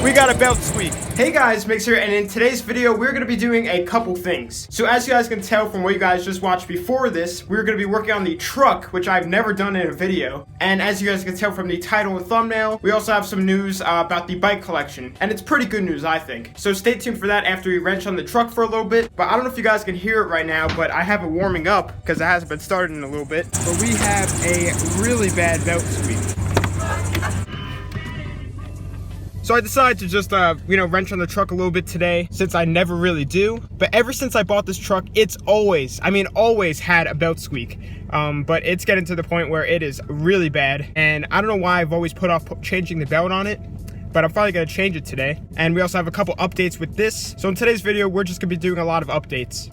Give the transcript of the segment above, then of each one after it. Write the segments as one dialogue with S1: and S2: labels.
S1: we got a belt squeak. Hey guys, Mix here, and in today's video, we're gonna be doing a couple things. So as you guys can tell from what you guys just watched before this, we're gonna be working on the truck, which I've never done in a video. And as you guys can tell from the title and thumbnail, we also have some news about the bike collection. And it's pretty good news, I think. So stay tuned for that after we wrench on the truck for a little bit. But I don't know if you guys can hear it right now, but I have it warming up because it hasn't been started in a little bit. But we have a really bad belt squeak. So I decided to just, wrench on the truck a little bit today, since I never really do. But ever since I bought this truck, it's always had a belt squeak. But it's getting to the point where it is really bad. And I don't know why I've always put off changing the belt on it, but I'm finally gonna change it today. And we also have a couple updates with this. So in today's video, we're just gonna be doing a lot of updates.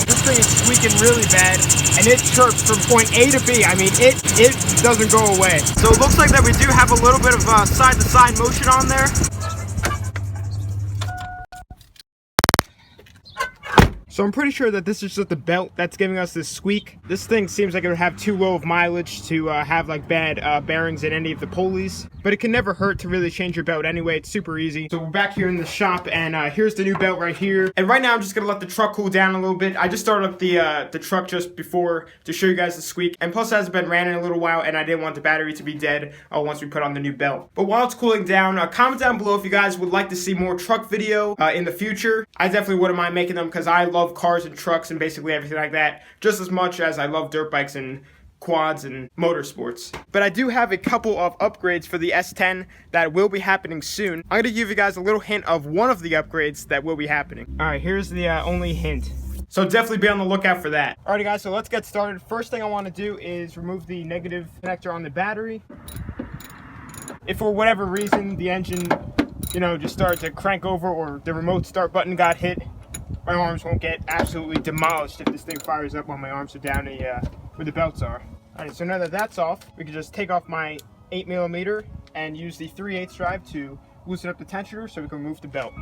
S1: This thing is squeaking really bad, and it chirps from point A to B. I mean, it doesn't go away. So it looks like that we do have a little bit of side-to-side motion on there. So I'm pretty sure that this is just the belt that's giving us this squeak. This thing seems like it would have too low of mileage to have like bad bearings in any of the pulleys. But it can never hurt to really change your belt anyway. It's super easy. So we're back here in the shop, and here's the new belt right here. And right now I'm just gonna let the truck cool down a little bit. I just started up the truck just before to show you guys the squeak. And plus it hasn't been ran in a little while, and I didn't want the battery to be dead once we put on the new belt. But while it's cooling down, comment down below if you guys would like to see more truck video in the future. I definitely wouldn't mind making them because I love cars and trucks and basically everything like that just as much as I love dirt bikes and quads and motorsports. But I do have a couple of upgrades for the S10 that will be happening soon. I'm going to give you guys a little hint of one of the upgrades that will be happening. Alright, here's the only hint. So definitely be on the lookout for that. Alrighty guys, so let's get started. First thing I want to do is remove the negative connector on the battery. If for whatever reason the engine, just started to crank over or the remote start button got hit, my arms won't get absolutely demolished if this thing fires up while my arms are down where the belts are. Alright, so now that that's off, we can just take off my 8mm and use the 3/8 drive to loosen up the tensioner so we can remove the belt.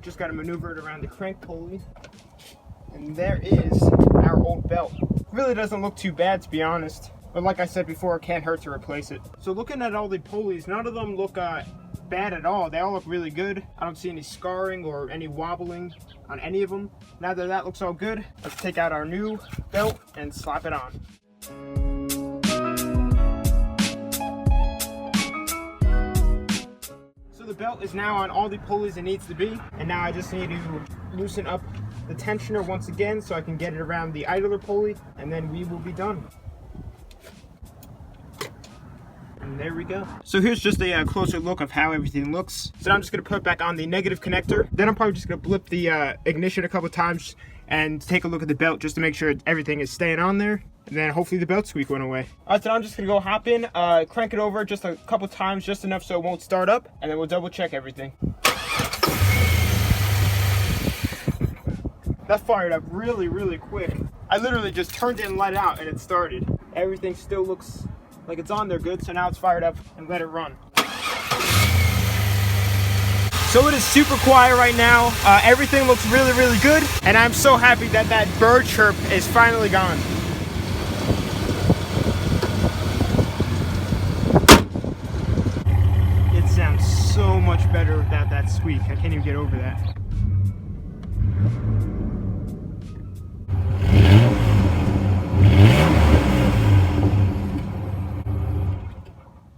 S1: Just got to maneuver it around the crank pulley. And there is our old belt. Really doesn't look too bad, to be honest. But like I said before, it can't hurt to replace it. So looking at all the pulleys, none of them look bad at all. They all look really good. I don't see any scarring or any wobbling on any of them. Now that that looks all good, let's take out our new belt and slap it on. So the belt is now on all the pulleys it needs to be. And now I just need to loosen up the tensioner once again so I can get it around the idler pulley, and then we will be done. And there we go. So here's just a closer look of how everything looks. So now I'm just going to put back on the negative connector. Then I'm probably just going to blip the ignition a couple times and take a look at the belt just to make sure everything is staying on there. And then hopefully the belt squeak went away. Alright, so now I'm just going to go hop in, crank it over just a couple times, just enough so it won't start up. And then we'll double check everything. That fired up really, really quick. I literally just turned it and let it out and it started. Everything still looks like it's on there good, so now it's fired up and let it run. So it is super quiet right now. Everything looks really, really good, and I'm so happy that that bird chirp is finally gone. It sounds so much better without that squeak. I can't even get over that.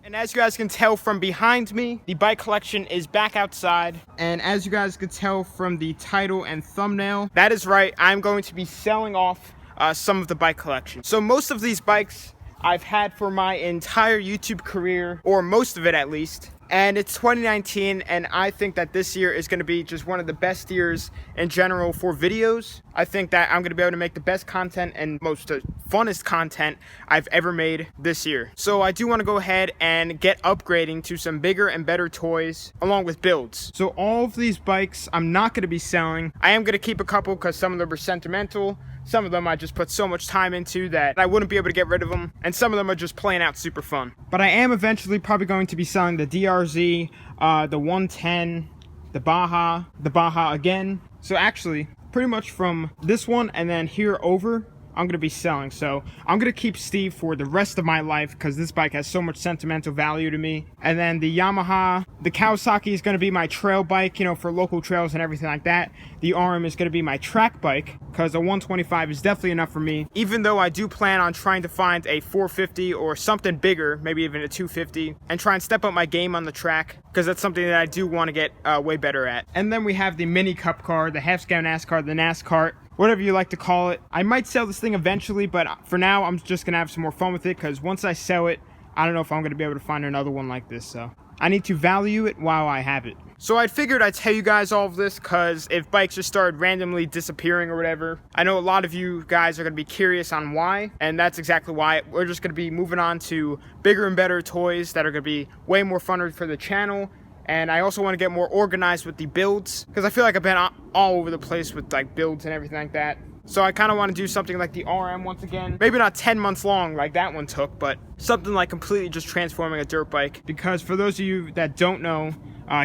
S1: And as you guys can tell from behind me, the bike collection is back outside. And as you guys could tell from the title and thumbnail, that is right, I'm going to be selling off some of the bike collection. So most of these bikes I've had for my entire YouTube career, or most of it at least. And it's 2019, and I think that this year is going to be just one of the best years in general for videos. I think that I'm going to be able to make the best content and most funnest content I've ever made this year. So I do want to go ahead and get upgrading to some bigger and better toys along with builds. So all of these bikes I'm not going to be selling. I am going to keep a couple because some of them are sentimental. Some of them I just put so much time into that I wouldn't be able to get rid of them. And some of them are just plain out super fun. But I am eventually probably going to be selling the DRZ, the 110, the Baja again, So actually, pretty much from this one and then here over, I'm going to be selling. So I'm going to keep Steve for the rest of my life because this bike has so much sentimental value to me. And then the Yamaha, the Kawasaki is going to be my trail bike, you know, for local trails and everything like that. The RM is going to be my track bike because a 125 is definitely enough for me. Even though I do plan on trying to find a 450 or something bigger, maybe even a 250, and try and step up my game on the track because that's something that I do want to get way better at. And then we have the Mini Cup car, the Half Scale NASCAR, the NASCAR, whatever you like to call it. I might sell this thing eventually, but for now, I'm just going to have some more fun with it because once I sell it, I don't know if I'm going to be able to find another one like this. So I need to value it while I have it. So I figured I'd tell you guys all of this because if bikes just started randomly disappearing or whatever, I know a lot of you guys are going to be curious on why, and that's exactly why. We're just going to be moving on to bigger and better toys that are going to be way more fun for the channel. And I also want to get more organized with the builds because I feel like I've been all over the place with like builds and everything like that. So I kind of want to do something like the RM once again. Maybe not 10 months long like that one took, but something like completely just transforming a dirt bike. Because for those of you that don't know,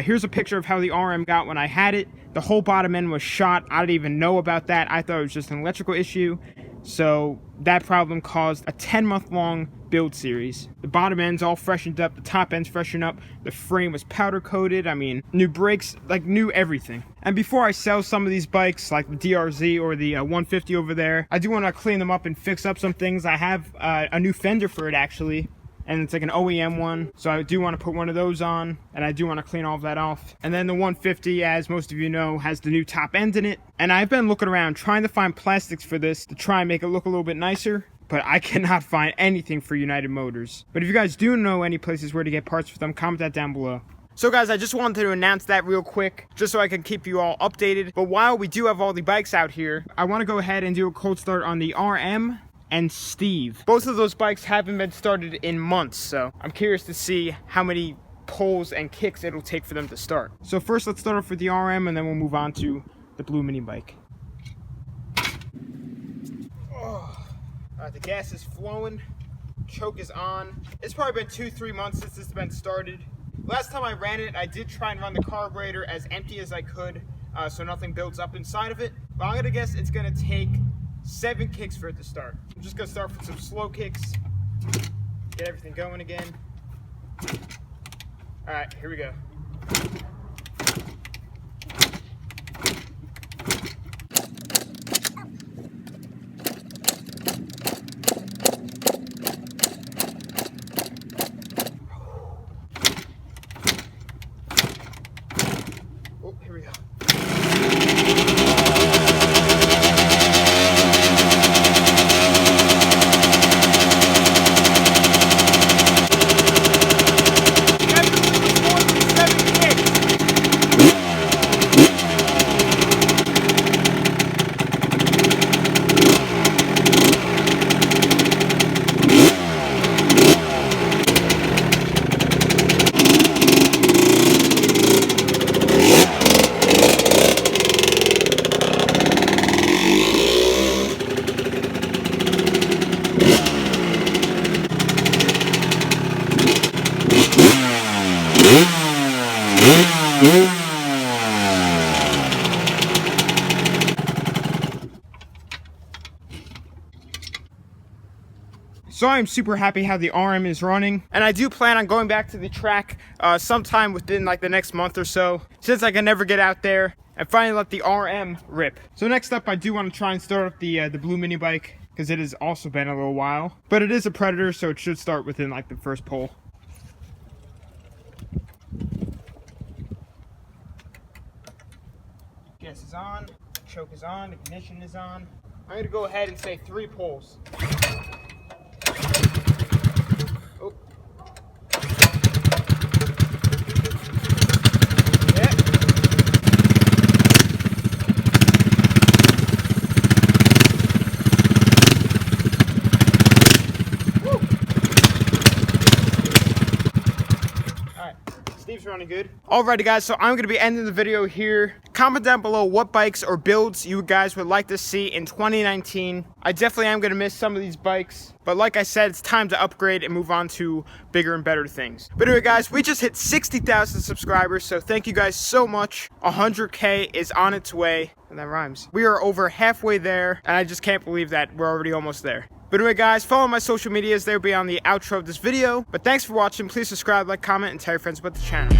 S1: here's a picture of how the RM got when I had it. The whole bottom end was shot. I didn't even know about that. I thought it was just an electrical issue. So that problem caused a 10-month long build series. The bottom end's all freshened up, the top end's freshened up, the frame was powder coated, I mean, new brakes, like new everything. And before I sell some of these bikes, like the DRZ or the 150 over there, I do want to clean them up and fix up some things. I have a new fender for it actually, and it's like an OEM one, so I do want to put one of those on, and I do want to clean all of that off. And then the 150, as most of you know, has the new top end in it, and I've been looking around trying to find plastics for this to try and make it look a little bit nicer, but I cannot find anything for United Motors. But if you guys do know any places where to get parts for them, comment that down below. So guys, I just wanted to announce that real quick, just so I can keep you all updated. But while we do have all the bikes out here, I want to go ahead and do a cold start on the RM and Steve. Both of those bikes haven't been started in months, so I'm curious to see how many pulls and kicks it'll take for them to start. So first let's start off with the RM and then we'll move on to the blue mini bike. Alright, the gas is flowing, choke is on. It's probably been 2-3 months since this has been started. Last time I ran it, I did try and run the carburetor as empty as I could, so nothing builds up inside of it. But I'm gonna guess it's gonna take 7 kicks for it to start. I'm just gonna start with some slow kicks, get everything going again. Alright, here we go. Oh, here we go. So I'm super happy how the RM is running, and I do plan on going back to the track sometime within like the next month or so, since I can never get out there, and finally let the RM rip. So next up, I do want to try and start up the blue mini bike, because it has also been a little while, but it is a Predator, so it should start within like the first pull. Gas is on, choke is on, ignition is on. I'm going to go ahead and say 3 pulls. Oh. Yeah. Woo. All right, Steve's running. running good. Alrighty guys, so I'm going to be ending the video here. Comment down below what bikes or builds you guys would like to see in 2019. I definitely am going to miss some of these bikes, but like I said, it's time to upgrade and move on to bigger and better things. But anyway guys, we just hit 60,000 subscribers, so thank you guys so much. 100K is on its way, and that rhymes. We are over halfway there, and I just can't believe that we're already almost there. But anyway guys, follow my social medias, they'll be on the outro of this video. But thanks for watching, please subscribe, like, comment, and tell your friends about the channel.